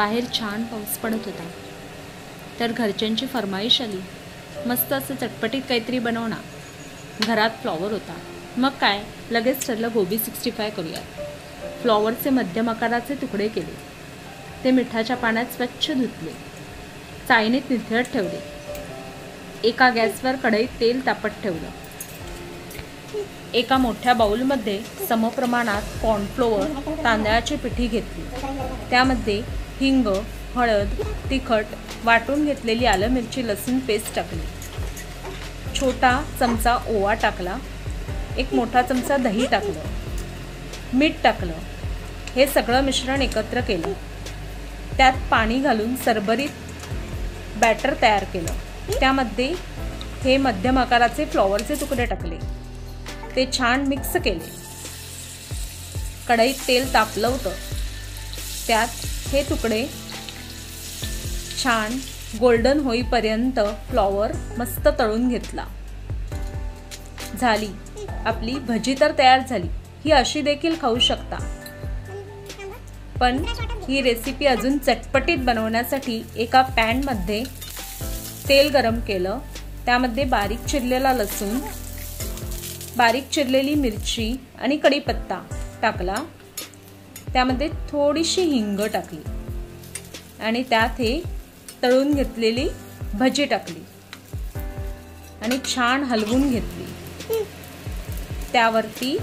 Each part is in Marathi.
बाहेर छान पाऊस पडत होता. तर घरच्यांची फरमाईश आली, मस्त असं चटपटीत काहीतरी बनव ना. घरात फ्लॉवर होता. मग काय, लगेच ठरलं गोबी 65 करूयात. फ्लॉवरचे मध्यम आकाराचे तुकडे केले. ते मिठाच्या पाण्यात स्वच्छ धुतले. चाळणीत निथळत ठेवले. एका गॅसवर कढईत तेल तापत ठेवलं. एका मोठ्या बाउलमध्ये समप्रमाणात कॉर्नफ्लोअर, तांदळाची पिठी घेतली. त्यामध्ये हिंग, हळद, तिखट, वाटून घेतलेली आलं मिरची लसूण पेस्ट टाकली. छोटा चमचा ओवा टाकला. एक मोठा चमचा दही टाकलं. मीठ टाकलं. हे सगळं मिश्रण एकत्र केलं. त्यात पाणी घालून सरभरीत बॅटर तयार केलं. त्यामध्ये हे मध्यम आकाराचे फ्लॉवरचे तुकडे टाकले. ते छान मिक्स केले. कढईत तेल तापलं होतं. त्यात हे तुकडे छान गोल्डन होईपर्यंत फ्लॉवर मस्त तळून घेतला. झाली आपली भजी तर तयार झाली. ही अशी देखील खाऊ शकता. पण ही रेसिपी अजून चटपटीत बनवण्यासाठी एका पॅनमध्ये तेल गरम केलं. त्यामध्ये बारीक चिरलेला लसूण, बारीक चिरलेली मिरची आणि कढीपत्ता टाकला. त्यामध्ये थोडीशी हिंग टाकली आणि त्यात हे तळून घेतलेली भजी टाकली आणि छान हलवून घेतली. त्यावरती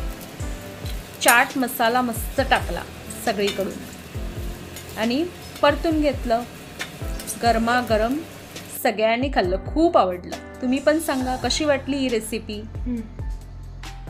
चाट मसाला मस्त टाकला सगळीकडून आणि परतून घेतलं. गरमागरम सगळ्यांनी खाल्लं. खूप आवडलं. तुम्ही पण सांगा कशी वाटली ही रेसिपी.